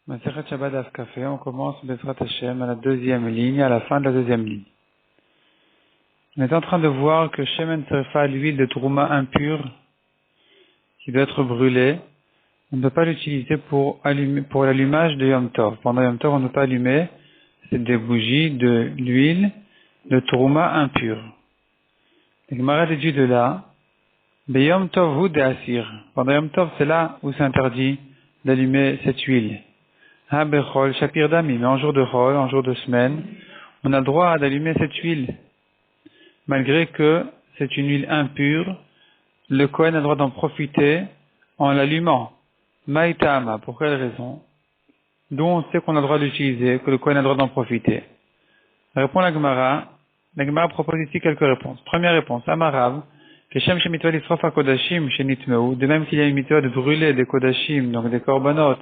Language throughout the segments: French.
Masechet Shabbat Daf Café, on commence Bezrat Hashem à la deuxième ligne, à la fin de la deuxième ligne. On est en train de voir que Shemen Tzerefa, l'huile de Trouma impure, qui doit être brûlée, on ne peut pas l'utiliser pour l'allumage de Yom Tov. Pendant Yom Tov, on ne peut pas allumer, c'est des bougies de l'huile de Trouma impure. Le Gemara déduit de là, Beyom Tov hu de Asir. Pendant Yom Tov, c'est là où c'est interdit d'allumer cette huile. Ha bechol shapir dami, mais en jour de chol, en jour de semaine, on a le droit d'allumer cette huile. Malgré que c'est une huile impure, le Kohen a le droit d'en profiter en l'allumant. Maïtama, pour quelle raison? D'où on sait qu'on a le droit d'utiliser, que le Kohen a le droit d'en profiter. Répond la Gemara. La Gemara propose ici quelques réponses. Première réponse, Amarav, Keshem shemitva lisrof kodashim shenitmeu, de même qu'il y a une mitzvah de brûler des kodashim, donc des korbanot,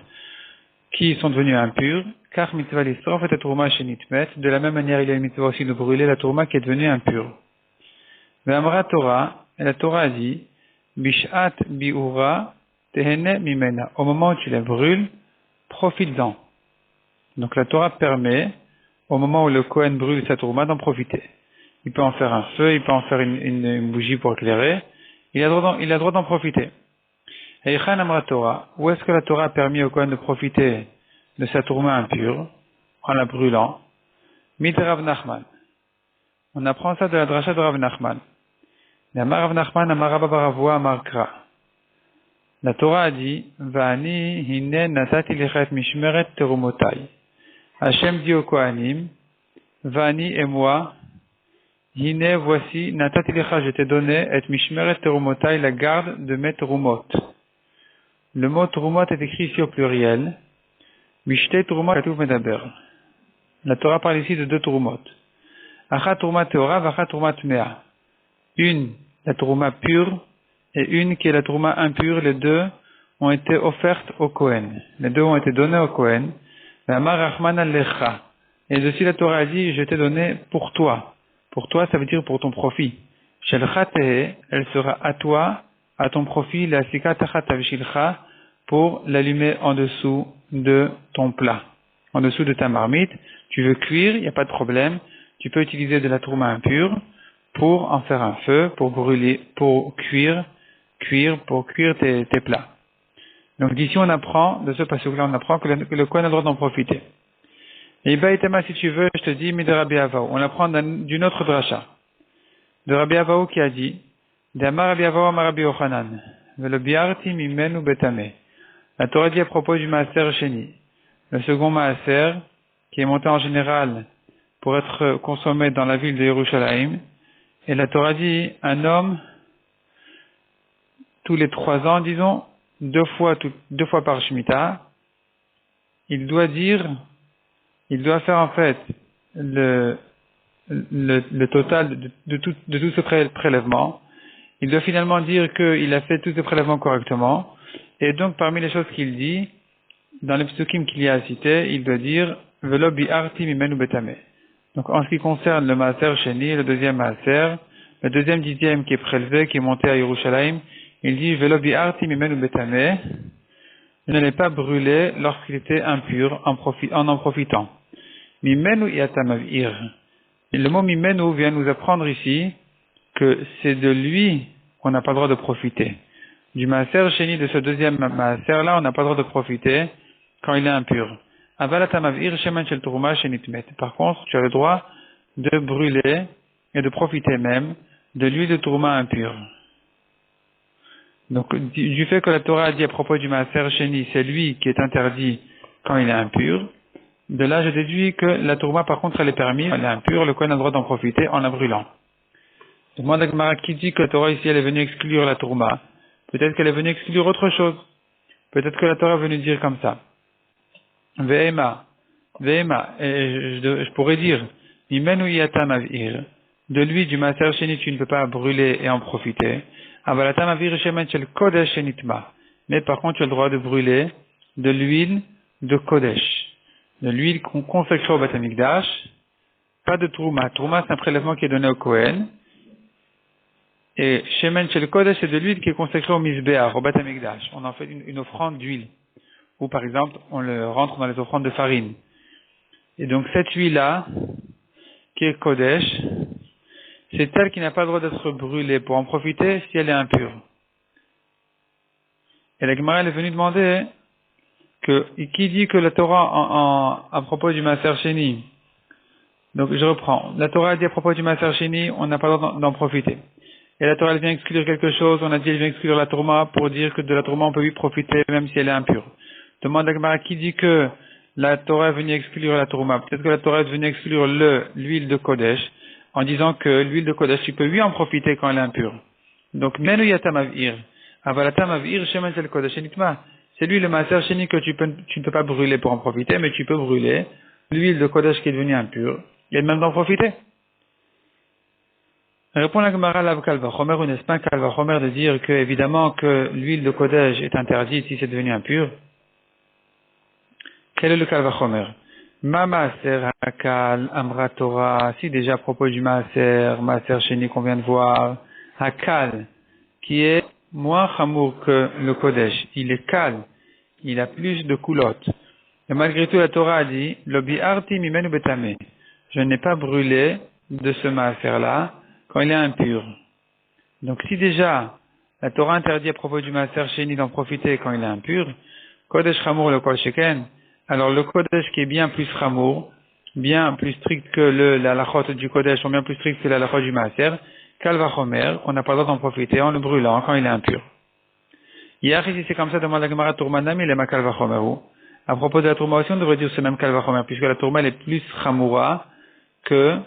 qui sont devenus impurs, car mitzvah lisrof et tourma shenitmet, de la même manière il y a une mitzvah aussi de brûler la tourma qui est devenue impure. Ve'amra Torah, et la Torah a dit, Bishat bi'ura tehene mimena, au moment où tu la brûles, profite-en. Donc la Torah permet, au moment où le Kohen brûle sa tourma, d'en profiter. Il peut en faire un feu, il peut en faire une bougie pour éclairer, il a le droit d'en profiter. Eichan amra Torah, où est-ce que la Torah a permis au Kohen de profiter de sa tourma impure, en la brûlant? Mit Rav Nachman. On apprend ça de la dracha de Rav Nachman. Amar Rav Nachman amar Rabba bar Avua amar Kra. La Torah a dit, Va'ani hine natati lechet mishmeret terumotai. Hachem dit au Kohanim, Va'ani et moi, hine voici, natati lecha, je t'ai donné, et mishmeret terumotai, la garde de mes terumot. Le mot terumot est écrit ici au pluriel. Mishte terumot katuv medaber. La Torah parle ici de deux terumot. Achat terumat teora, vachat terumat mea. Une, la teruma pure, et une qui est la teruma impure. Les deux ont été offertes au Kohen. Les deux ont été données au Kohen. Amar Rachman alecha. Et dessus la Torah a dit, je t'ai donné pour toi. Pour toi, ça veut dire pour ton profit. Shelcha tehe, elle sera à toi, à ton profit, la sika tachat avishilcha, pour l'allumer en dessous de ton plat, en dessous de ta marmite. Tu veux cuire, il n'y a pas de problème. Tu peux utiliser de la tourma impure pour en faire un feu, pour brûler, pour cuire tes plats. Donc d'ici on apprend, de ce passage-là, on apprend que le Kohen a le droit d'en profiter. Et Baïtama, si tu veux, je te dis, mais de Rabbi Avaou. On apprend d'une autre dracha. De Rabbi Avaou qui a dit, D'Amar Rabbi Avaou amar Rabbi Yochanan, Velo biarti mimenu betame. La Torah dit à propos du Maaser Sheni, le second Maaser, qui est monté en général pour être consommé dans la ville de Yerushalayim. Et la Torah dit, un homme, tous les 3 ans, disons, deux fois par Shemitah, il doit faire en fait le total de tout ce prélèvement. Il doit finalement dire qu'il a fait tous ces prélèvements correctement. Et donc, parmi les choses qu'il dit, dans les psukim qu'il y a cité, il doit dire, Velo bi'arti mimenu betame. Donc, en ce qui concerne le Maaser Sheni, le deuxième Maaser, le deuxième dixième qui est prélevé, qui est monté à Yerushalayim, il dit, Velo bi'arti mimenu betame. Je ne l'ai pas brûlé lorsqu'il était impur, en profitant. Mimenu yatamavir. Et le mot mimenu vient nous apprendre ici que c'est de lui qu'on n'a pas le droit de profiter. Du maaser sheni, de ce deuxième maaser là, on n'a pas le droit de profiter quand il est impur. Avalatamavir shemen shel turuma shenitmet. Par contre, tu as le droit de brûler et de profiter même de l'huile de tourma impure. Donc, du fait que la Torah a dit à propos du maaser sheni, c'est lui qui est interdit quand il est impur. De là, je déduis que la tourma, par contre, elle est permise, elle est impure, le Kohen a le droit d'en profiter en la brûlant. Demande à Gemara qui dit que la Torah ici, elle est venue exclure la tourma. Peut-être qu'elle est venue exclure autre chose. Peut-être que la Torah est venue dire comme ça. Ve'ema, et je pourrais dire, Mimenu yatam avir, de lui, du maaser sheni, tu ne peux pas brûler et en profiter. Avalatam avir shemen shel kodesh shenitma. Mais par contre, tu as le droit de brûler de l'huile de kodesh. De l'huile qu'on consacre au Beth Amikdash, pas de Trouma. Trouma, c'est un prélèvement qui est donné au Kohen. Et Shemen Shel Kodesh, c'est de l'huile qui est consacrée au Mizbeach, au Beth Amikdash. On en fait une offrande d'huile. ou par exemple, on le rentre dans les offrandes de farine. Et donc, cette huile-là, qui est Kodesh, c'est elle qui n'a pas le droit d'être brûlée pour en profiter si elle est impure. Et la Gemara elle est venue demander qui dit que la Torah à propos du Maaser Sheni. Donc je reprends. La Torah dit à propos du Maaser Sheni, on n'a pas le droit d'en profiter. Et la Torah elle vient exclure quelque chose, on a dit elle vient exclure la Tourma pour dire que de la Tourma on peut lui profiter même si elle est impure. Demande à Gemara qui dit que la Torah est venue exclure la Tourma. Peut-être que la Torah est venue exclure l'huile de Kodesh en disant que l'huile de Kodesh tu peux lui en profiter quand elle est impure. Donc menu yatam avir. Avalatam avir shemen tel Kodesh enitma. C'est lui le Maaser Sheni que tu ne peux pas brûler pour en profiter, mais tu peux brûler l'huile de Kodesh qui est devenue impure, et même d'en profiter. Répond la Gemara Lav Kalvachomer, ou n'est-ce pas Kalvachomer de dire que, évidemment, que l'huile de Kodesh est interdite si c'est devenu impur? Quel est le Kalvachomer? Ma Maaser Hakal Amra Torah, si déjà à propos du Maaser Sheni qu'on vient de voir, Hakal, qui est moins chamour que le Kodesh, il est calme, il a plus de coulottes. Et malgré tout, la Torah a dit, Lobi arti mimenu betame. Je n'ai pas brûlé de ce maaser-là quand il est impur. Donc si déjà, la Torah interdit à propos du maaser sheni d'en profiter quand il est impur, Kodesh chamour le kol sheken, alors le Kodesh qui est bien plus chamour, bien plus strict que la halachot du Kodesh, ou bien plus strict que la halachot du maaser, Kalvachomer, on n'a pas le droit d'en profiter en le brûlant quand il est impur. Hier, ici c'est comme ça, demande la Gemara Tourmanam, il est ma Kalvachomer. À propos de la Tourma aussi, on devrait dire ce même Kalvachomer, puisque la Tourma elle est plus chamoura que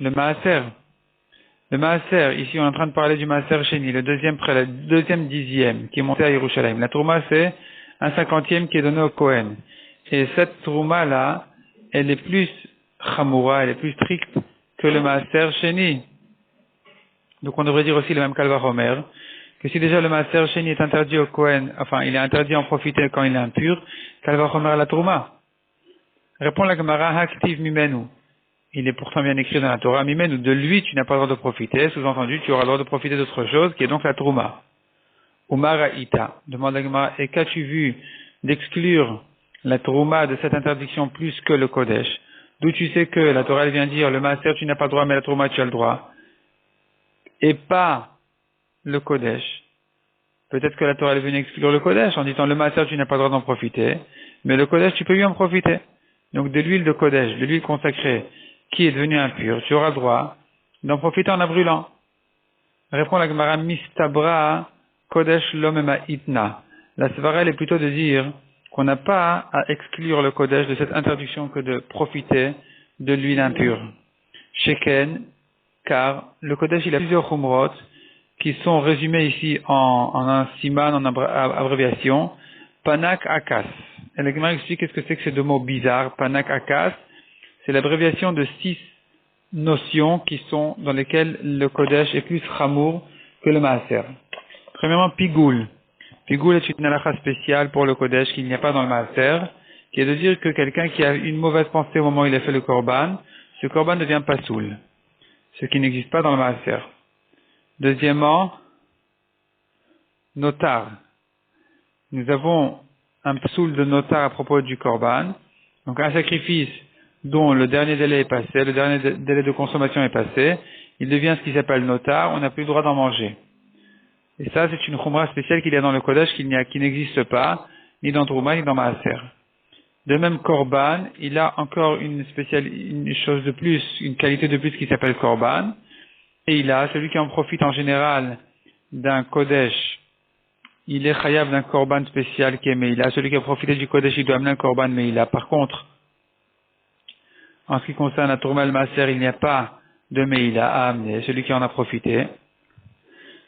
le Maaser. Le Maaser, ici on est en train de parler du Maaser Sheni, le deuxième dixième qui est monté à Yerushalayim. La Tourma c'est un 50e qui est donné au Kohen. Et cette Tourma là, elle est plus chamoura, elle est plus stricte que le Maaser Sheni. Donc on devrait dire aussi le même Kalvachomer, que si déjà le Maaser Sheni est interdit au Kohen, enfin il est interdit d'en profiter quand il est impur, Kalvachomer la Tourma. Répond la Gemara, Haktiv Mimenu. Il est pourtant bien écrit dans la Torah, Mimenu, de lui tu n'as pas le droit de profiter, sous-entendu tu auras le droit de profiter d'autre chose, qui est donc la Tourma. Umara Ita. Demande la Gemara, et qu'as-tu vu d'exclure la Tourma de cette interdiction plus que le Kodesh? D'où tu sais que la Torah elle vient dire, le Maaser tu n'as pas le droit, mais la Tourma tu as le droit. Et pas le Kodesh. Peut-être que la Torah est venue exclure le Kodesh en disant le Maaser tu n'as pas le droit d'en profiter, mais le Kodesh tu peux lui en profiter. Donc de l'huile de Kodesh, de l'huile consacrée, qui est devenue impure, tu auras le droit d'en profiter en la brûlant. Répond la Gemara Mistabra Kodesh Lomema Itna. La Svara est plutôt de dire qu'on n'a pas à exclure le Kodesh de cette interdiction que de profiter de l'huile impure. Sheken, car le Kodesh il a plusieurs chumrot qui sont résumés ici en un siman, en abréviation, Panak Akas. Et la Gemara explique qu'est-ce que c'est que ces deux mots bizarres, Panak Akas. C'est l'abréviation de 6 notions dans lesquelles le Kodesh est plus chamour que le Maaser. Premièrement, Pigoul. Pigoul est une halakha spéciale pour le Kodesh qu'il n'y a pas dans le Maaser, qui est de dire que quelqu'un qui a une mauvaise pensée au moment où il a fait le Korban, ce Korban devient pasoul, ce qui n'existe pas dans le Maaser. Deuxièmement, Notar. Nous avons un psoul de notar à propos du Korban, donc un sacrifice dont le dernier délai est passé, le dernier délai de consommation est passé, il devient ce qui s'appelle notar, on n'a plus le droit d'en manger. Et ça, c'est une khumra spéciale qu'il y a dans le Kodesh qui n'existe pas, ni dans Trouma, ni dans Maaser. De même, Korban, il a encore une chose de plus, une qualité de plus qui s'appelle Korban, et il a celui qui en profite en général d'un Kodesh, il est chayav d'un Korban spécial qui est Meïla. Celui qui a profité du Kodesh, il doit amener un Korban Meïla. Par contre, en ce qui concerne la Tourma al-Maaser, il n'y a pas de Meïla à amener, celui qui en a profité.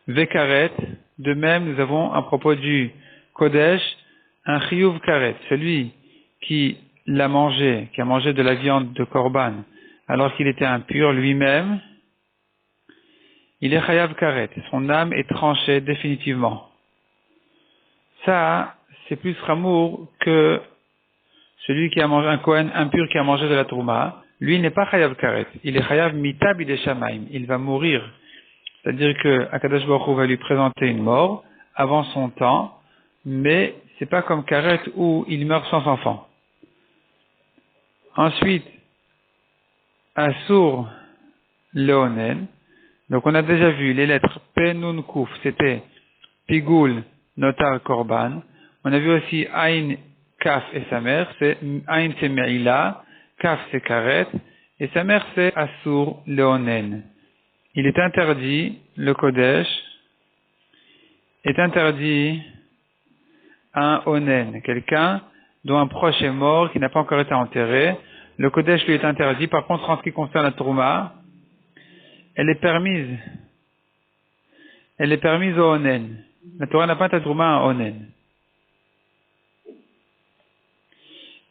Vekaret, de même, nous avons à propos du Kodesh, un Chiyuv Karet, celui qui l'a mangé, qui a mangé de la viande de Korban, alors qu'il était impur lui-même, il est Chayav Karet, son âme est tranchée définitivement. Ça, c'est plus Ramour que celui qui a mangé un Kohen impur qui a mangé de la Tourma. Lui, il n'est pas Chayav Karet. Il est Chayav Mita Bidei Shamayim. Il va mourir. C'est-à-dire que Akadosh Baruch Hu va lui présenter une mort avant son temps mais c'est pas comme Karet où il meurt sans enfant. Ensuite, Asur Leonen. Donc on a déjà vu les lettres P, Nun, Kuf, c'était Pigul, Notar, Korban. On a vu aussi Ain, Kaf et sa mère, Ain c'est Me'ila, Kaf c'est Karet, et sa mère c'est Asur Leonen. Il est interdit, le Kodesh est interdit à un Onen, quelqu'un dont un proche est mort, qui n'a pas encore été enterré. Le Kodesh lui est interdit. Par contre, en ce qui concerne la Trouma, elle est permise au Onen. La Torah n'a pas de Trouma à Onen.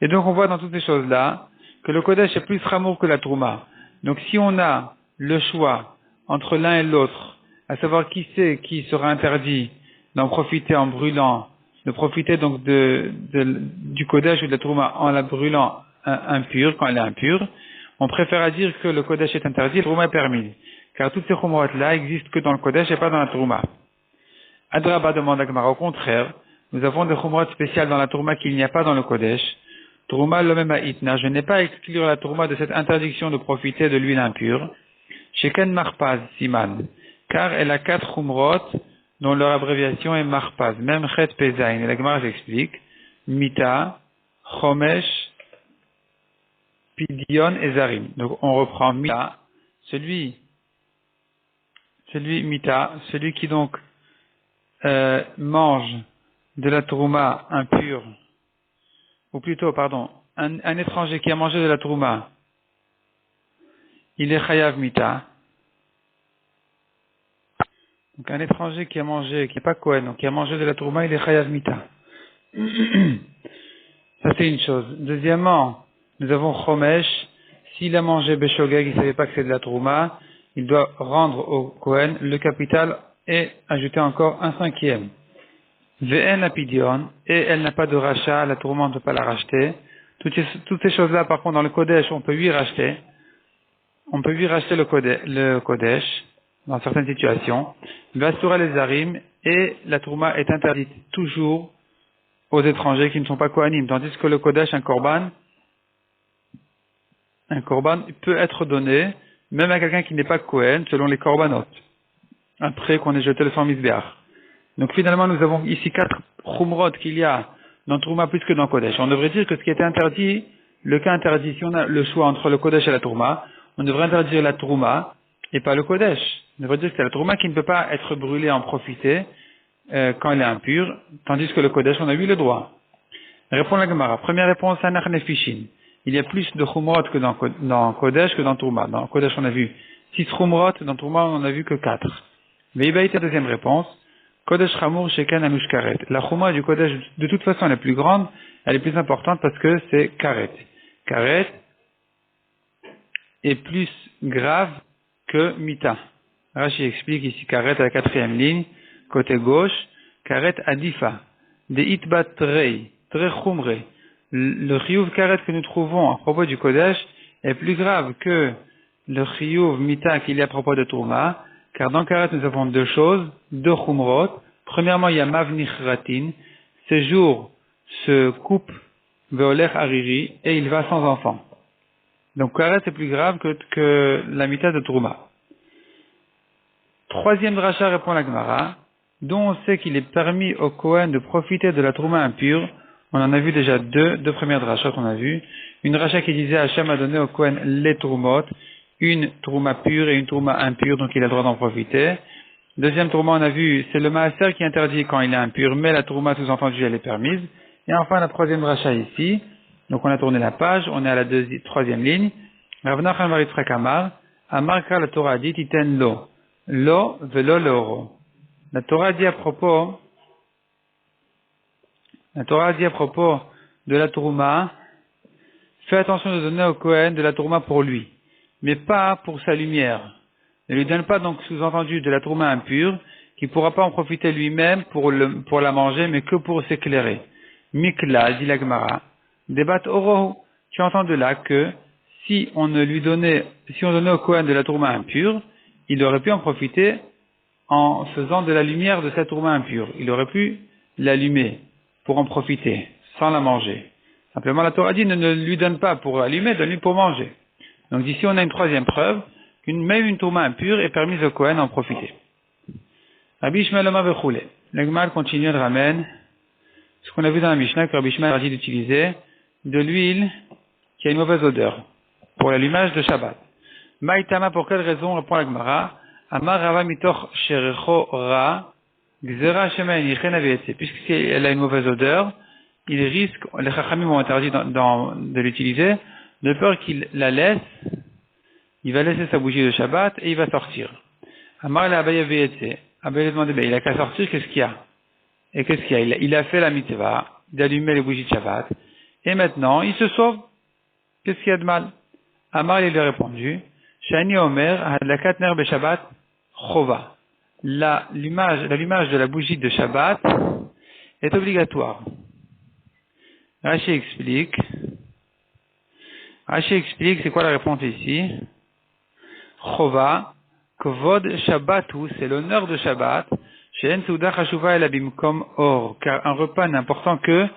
Et donc on voit dans toutes ces choses-là que le Kodesh est plus ramour que la Trouma. Donc si on a le choix entre l'un et l'autre, à savoir qui c'est qui sera interdit d'en profiter en brûlant, de profiter donc du Kodesh ou de la Trouma en la brûlant impure, quand elle est impure, on préfère dire que le Kodesh est interdit et la Trouma est permise. Car toutes ces Khumrot-là existent que dans le Kodesh et pas dans la Trouma. Adraba demande à Gemara, au contraire, nous avons des Khumrot spéciales dans la Trouma qu'il n'y a pas dans le Kodesh. Trouma le même à Itna, je n'ai pas à exclure la Trouma de cette interdiction de profiter de l'huile impure. Sheken Marpaz, Siman, car elle a 4 Khumrot dont leur abréviation est Marpaz, même Chet Pezain. Et la Gemara explique, Mita, Chomesh, Pidion et Zarim. Donc on reprend Mita, celui qui donc mange de la Trouma impure, ou plutôt, pardon, un étranger qui a mangé de la Trouma, il est Chayav Mita. Donc un étranger qui a mangé, qui n'est pas Kohen, donc qui a mangé de la Trouma, il est Chayav Mita. Ça c'est une chose. Deuxièmement, nous avons Chomesh. S'il a mangé Beshogeg, il ne savait pas que c'est de la Trouma, il doit rendre au Kohen le capital et ajouter encore un 5e. Ve'en apidion, et elle n'a pas de rachat, la Trouma on ne peut pas la racheter. Toutes ces choses-là, par contre, dans le Kodesh, on peut lui racheter. On peut lui racheter le Kodesh, dans certaines situations. Vastura les Zarim, et la Trouma est interdite toujours aux étrangers qui ne sont pas Kohanim. Tandis que le Kodesh, un Korban peut être donné, même à quelqu'un qui n'est pas Kohen, selon les Korbanot, après qu'on ait jeté le sang Mizbeach. Donc finalement, nous avons ici 4 Khumrot qu'il y a dans Trouma plus que dans Kodesh. On devrait dire que ce qui était interdit, le cas interdit, si on a le choix entre le Kodesh et la Trouma, on devrait interdire la Trouma et pas le Kodesh. On devrait dire que c'est la Trouma qui ne peut pas être brûlée en profiter quand elle est impure, tandis que le Kodesh, on a eu le droit. Répond la Gemara. Première réponse, Anach Nefishin. Il y a plus de Khumrot que dans Kodesh que dans Trouma. Dans Kodesh, on a vu 6 Khumrot, dans Trouma, on en a vu que 4. Veibaïta, deuxième réponse. Kodesh Chamour Sheken Anush Karet. La Khumra du Kodesh, de toute façon, elle est plus grande, elle est plus importante parce que c'est Karet. Karet est plus grave que Mita. Rashi explique ici Karet à la 4e ligne, côté gauche, Karet Adifa. De Itbat Trei, Trei Khumre. Le Chiyuv Karet que nous trouvons à propos du Kodesh est plus grave que le Chiyuv Mita qu'il y a à propos de Trouma, car dans Karet nous avons deux choses, deux Khumrot. Premièrement, il y a Mavnich Ratin, ce jour se coupe Veolech Hariri et il va sans enfant. Donc Karet est plus grave que la Mita de Trouma. Troisième dracha répond la Gemara, dont on sait qu'il est permis au Kohen de profiter de la Trouma impure. On en a vu déjà deux premières drachas qu'on a vues. Une dracha qui disait Hachem a donné au Kohen les Troumot, une Trouma pure et une Trouma impure, donc il a le droit d'en profiter. Deuxième Trouma, on a vu, c'est le Maaser qui interdit quand il est impur, mais la Trouma sous-entendue, elle est permise. Et enfin, la troisième dracha ici. Donc on a tourné la page, on est à la troisième ligne. Rav Nachman bar Yitzchak Amar, Amarka la Torah dit iten lo velo leoro. La Torah dit à propos de la Trouma, fais attention de donner au Kohen de la Trouma pour lui, mais pas pour sa lumière. Ne lui donne pas donc sous-entendu de la Trouma impure, qui ne pourra pas en profiter lui-même pour la manger, mais que pour s'éclairer. Mikla, dit la Gemara, débat oro. Tu entends de là que si on donnait au Kohen de la Trouma impure, il aurait pu en profiter en faisant de la lumière de cette Trouma impure. Il aurait pu l'allumer pour en profiter, sans la manger. Simplement, la Torah dit ne lui donne pas pour allumer, donne-lui pour manger. Donc ici, on a une troisième preuve, même une tourma impure est permise au Kohen d'en profiter. Rabbi Ishmael Omar Bechoulé. Le Gemara continue de ramène ce qu'on a vu dans la Mishnah, que Rabbi Ishmael a dit d'utiliser de l'huile qui a une mauvaise odeur pour l'allumage de Shabbat. Maïtama, pour quelle raison, répond la Gemara, Amar Rava mitoch sherecho ra, gzera shemen yichen avietse. Puisqu'elle a une mauvaise odeur, il risque, les Chachamim ont interdit de l'utiliser, de peur qu'il la laisse, il va laisser sa bougie de Shabbat et il va sortir. Amar la Abaye avietse. Abaye lui a demandé, il a qu'à sortir, qu'est-ce qu'il y a? Et qu'est-ce qu'il y a? Il a fait la mitzvah d'allumer les bougies de Shabbat, et maintenant, il se sauve. Qu'est-ce qu'il y a de mal? Amar lui a répondu, Shani Omer, hadlakat ner be Shabbat, chova. L'allumage de la bougie de Shabbat est obligatoire. Rashi explique, c'est quoi la réponse ici? Chova, kvod Shabbatu, c'est l'honneur de Shabbat, she'en souda chashuva el abimkom or, car un repas n'est important que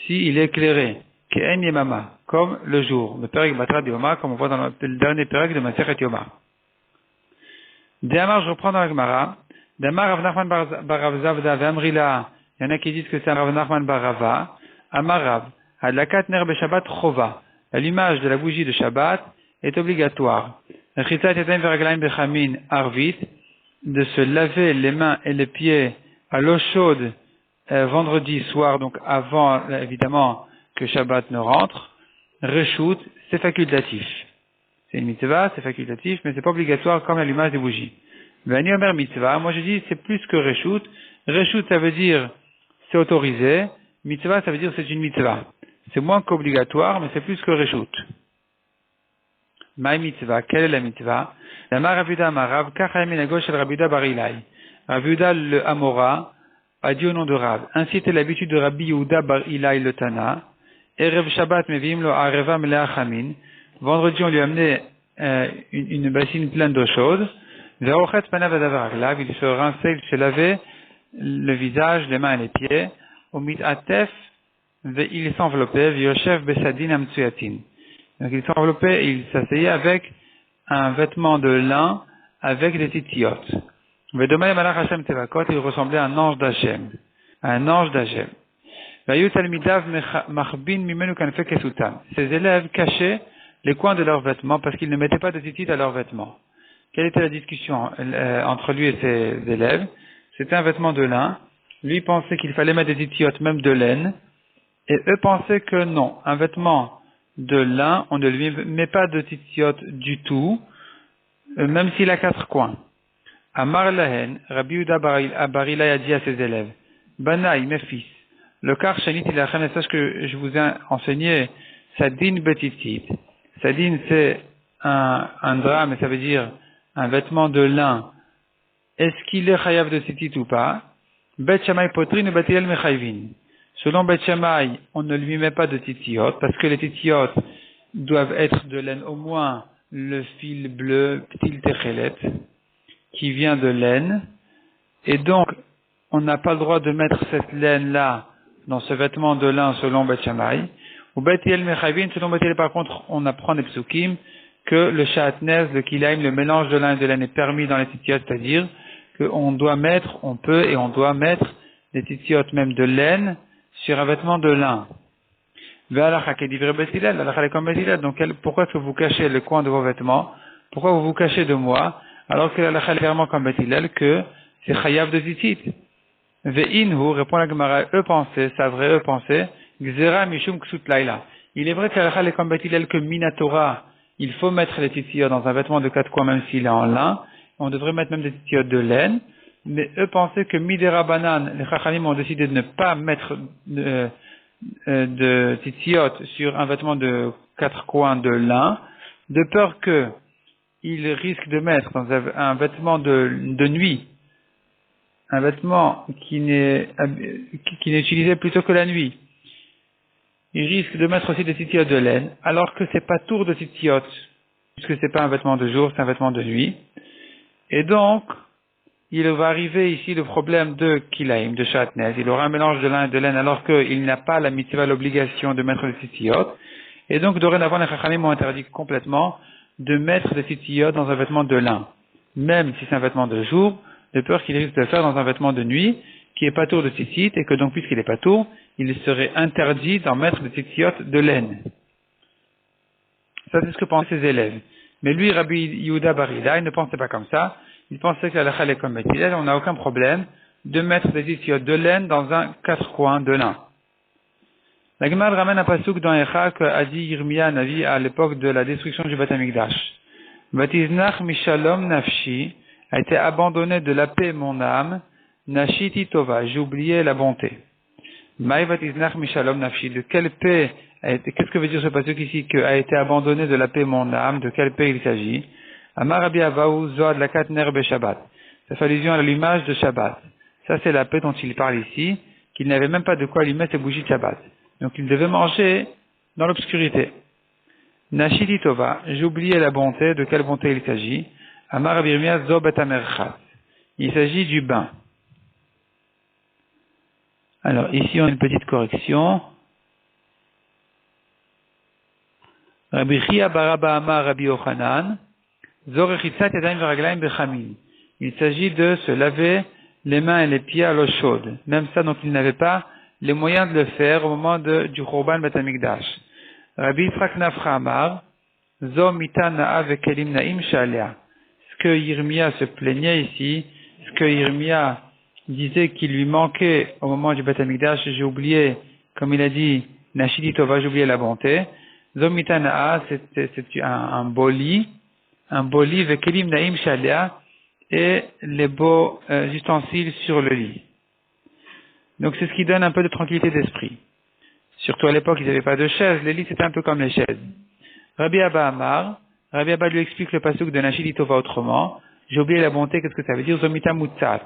s'il est éclairé, ke'en yemama, comme le jour, le perek batra de Yoma, comme on voit dans le dernier perek de Masechet Yoma. D'Amar, je reprends dans la Gemara, D'Amar Rav Nachman bar Rav Zavda ve'amrila, il y en a qui disent que c'est Rav Nachman bar Rava, Amar Rav, hadlakat ner be Shabbat chova, l'allumage de la bougie de Shabbat est obligatoire. Rechitzat yatem ve'raglaim bechamin arvit, de se laver les mains et les pieds à l'eau chaude vendredi soir, donc avant évidemment que Shabbat ne rentre. Reshoot, c'est facultatif. C'est une mitzvah, c'est facultatif, mais c'est pas obligatoire comme l'allumage des bougies. Vani Omer mitzvah, moi je dis c'est plus que reshoot. Reshoot ça veut dire c'est autorisé, mitzvah ça veut dire c'est une mitzvah. C'est moins qu'obligatoire, mais c'est plus que reshoot. Maï mitzvah, quelle est la mitzvah? La Ravuda Amarav, Kachayim Menago shel Rabuda bar Ilai. Ravuda le Amora a dit au nom de Rav. Ainsi était l'habitude de Rabbi Yehuda bar Ilai le Tana. Erev Shabbat mevim lo areva melea chamin. Vendredi on lui a amené une bassine pleine d'eau chaude. Ve'ochet panav adavar aglav. Il se rinçait, il se lavait le visage, les mains et les pieds. Omit atef ve'il s'enveloppait. Ve'yoshev besadin amtsuyatin. Donc il s'enveloppait et il s'asseyait avec un vêtement de lin avec des titiotes. Vedomay malach Hashem tevakot, il ressemblait à un ange d'Hashem. Ses élèves cachaient les coins de leurs vêtements parce qu'ils ne mettaient pas de tzitzit à leurs vêtements. Quelle était la discussion entre lui et ses élèves? C'était un vêtement de lin. Lui pensait qu'il fallait mettre des tzitzit, même de laine. Et eux pensaient que non, un vêtement de lin, on ne lui met pas de tzitzit du tout, même s'il a 4 coins. Amar lahen, Rabbi Yehuda bar Ilai a dit à ses élèves, Banaï, mes fils, le kar shanit ilachem, et sache que je vous ai enseigné sadin betitit. Sadin c'est un drap, mais ça veut dire un vêtement de lin. Est-ce qu'il est chayav de tzitzit ou pas? Bet Shammai potrin et Bet Hillel mechayvin. Selon Bet Shammai, on ne lui met pas de titiot, parce que les titiotes doivent être de laine, au moins le fil bleu, ptil techelet, qui vient de laine, et donc on n'a pas le droit de mettre cette laine-là dans ce vêtement de lin selon Bet Shammai. Ou Bet Hillel mechavin, selon Bet Hillel par contre, on apprend des psukim que le shatnez, le kilaim, le mélange de lin et de laine est permis dans les titiotes, c'est-à-dire qu'on doit mettre, on peut et on doit mettre des titiotes même de laine sur un vêtement de lin. Donc, pourquoi est-ce que vous cachez le coin de vos vêtements? Pourquoi vous vous cachez de moi? Alors que l'alakha est clairement comme Bet Hillel que c'est chayav de tzitzit. Ve'inhu, répond la Gemara, eux pensaient, gzera mishum ksut laila. Il est vrai que l'alakha est comme Bet Hillel que minatora, il faut mettre les tzitzit dans un vêtement de 4 coins même s'il est en lin. On devrait mettre même des tzitzit de laine. Mais eux pensaient que Midera Banan, les Chachamim ont décidé de ne pas mettre de titiot sur un vêtement de 4 coins de lin, de peur que ils risquent de mettre dans un vêtement de nuit, un vêtement qui n'est utilisé plutôt que la nuit. Ils risquent de mettre aussi des titiot de laine, alors que c'est pas tour de titiot, puisque c'est pas un vêtement de jour, c'est un vêtement de nuit. Et donc, il va arriver ici le problème de kilaim, de shatnez. Il aura un mélange de lin et de laine alors qu'il n'a pas la mitzvah, l'obligation de mettre des titiyot. Et donc, dorénavant, les chachamim ont interdit complètement de mettre des titiyot dans un vêtement de lin. Même si c'est un vêtement de jour, de peur qu'il risque de le faire dans un vêtement de nuit, qui est patour de tzitzit, et que donc, puisqu'il est patour, il serait interdit d'en mettre des tzitzit de laine. Ça, c'est ce que pensaient ses élèves. Mais lui, Rabbi Yehuda Barida, il ne pensait pas comme ça. Il pensait que la halakha est comme Bethilel, on n'a aucun problème de mettre des tzitzit de laine dans un quatre coins de lin. La Gemara ramène un pasuk dans Echa que a dit Yirmia Navi à l'époque de la destruction du Beth Amikdash. Batiznach mishalom nafshi a été abandonné de la paix mon âme, nashiti tova, j'ai oublié la bonté. Maï batiznach mishalom nafshi, de quelle paix a été, qu'est-ce que veut dire ce pasuk ici, que a été abandonné de la paix mon âme, de quelle paix il s'agit? Amar Rabbi Avahu zoad lakat ner be-Shabbat. Ça fait allusion à l'image de Shabbat. Ça c'est la paix dont il parle ici, qu'il n'avait même pas de quoi allumer ses bougies de Shabbat. Donc il devait manger dans l'obscurité. Nashiti tova, j'ai oublié la bonté, de quelle bonté il s'agit? Amar Rabbi Yirmiyah zo bet hamerchat. Il s'agit du bain. Alors ici on a une petite correction. Rabbi Chia baraba amar Rabbi Yochanan, zo rechitzat yadayim v'raglayim bechamin. Il s'agit de se laver les mains et les pieds à l'eau chaude. Même ça, donc il n'avait pas les moyens de le faire au moment du Churban Beth Amikdash. Rabbi Yitzchak Nafra Amar, zo mita na'a vekelim na'im shalea. Ce que Yirmia se plaignait ici, ce que Yirmia disait qu'il lui manquait au moment du Beth Amikdash, j'ai oublié, comme il a dit, Nashidi Tova, j'ai oublié la bonté. Zo mita na'a, c'est un beau lit vekelim na'im shalea, et les beaux ustensiles sur le lit. Donc c'est ce qui donne un peu de tranquillité d'esprit. Surtout à l'époque, ils n'avaient pas de chaises, les lits c'était un peu comme les chaises. Rabbi Abba Amar, Rabbi Abba lui explique le pasuk de Nashidi Tova autrement. J'ai oublié la bonté, qu'est-ce que ça veut dire? Zomita Mutzat.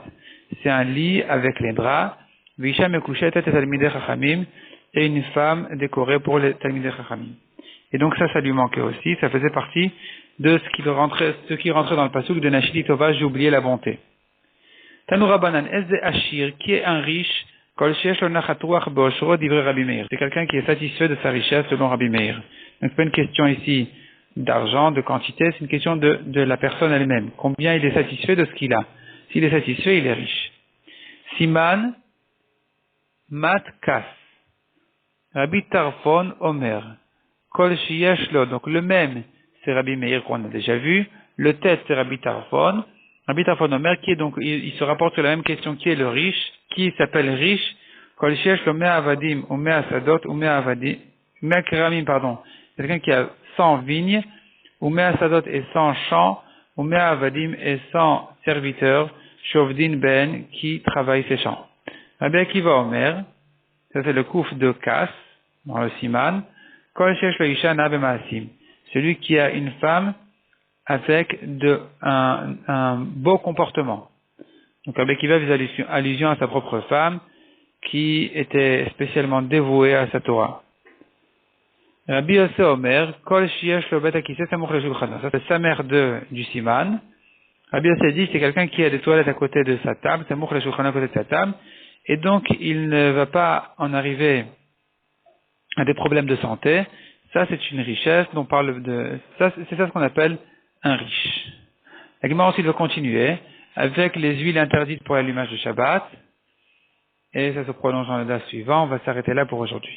C'est un lit avec les draps, Visha Mekushet et Talmidei Chachamim, et une femme décorée pour les Talmidei Chachamim. Et donc ça lui manquait aussi, ça faisait partie de ce qui rentrait dans le pasuk de Nashidi Tova, j'ai oublié la bonté. Tanoura Banan, Ezde Ashir, qui est un riche, c'est quelqu'un qui est satisfait de sa richesse selon Rabbi Meir. Donc c'est pas une question ici d'argent, de quantité, c'est une question de la personne elle-même. Combien il est satisfait de ce qu'il a. S'il est satisfait, il est riche. Siman Mat Kas. Rabbi Tarfon Omer. Kol Shiyeshlo. Donc le même, c'est Rabbi Meir qu'on a déjà vu. Le tête, c'est Rabbi Tarfon. Rabbi Tarfon Omer, qui est donc, il se rapporte sur la même question, qui est le riche, qui s'appelle riche, Kol Shesh lo mea avadim, ou mea sadot, ou mea avadim, mea keramim, pardon. Quelqu'un qui a 100 vignes, ou mea sadot et 100 champs, ou mea avadim et 100 serviteurs, shovdin ben, qui travaillent ces champs. Rabbi Akiva Omer, ça c'est le kouf de Kas, dans le Siman, Kol Shesh lo isha na bemaasim. Celui qui a une femme avec un beau comportement. Donc Rabbi Akiva faisait allusion à sa propre femme qui était spécialement dévouée à sa Torah. Rabbi Yosef Omer, Kol Shiesh lo bet hakiseh samuch leshulchano. Ça c'est sa mère du Siman. Rabbi Yosef dit c'est quelqu'un qui a des toilettes à côté de sa table, samuch leshulchano à côté de sa table, et donc il ne va pas en arriver à des problèmes de santé. Ça c'est une richesse dont parle c'est ça ce qu'on appelle un riche. La Gemara ensuite va continuer avec les huiles interdites pour l'allumage de Shabbat, et ça se prolonge dans le das suivant. On va s'arrêter là pour aujourd'hui.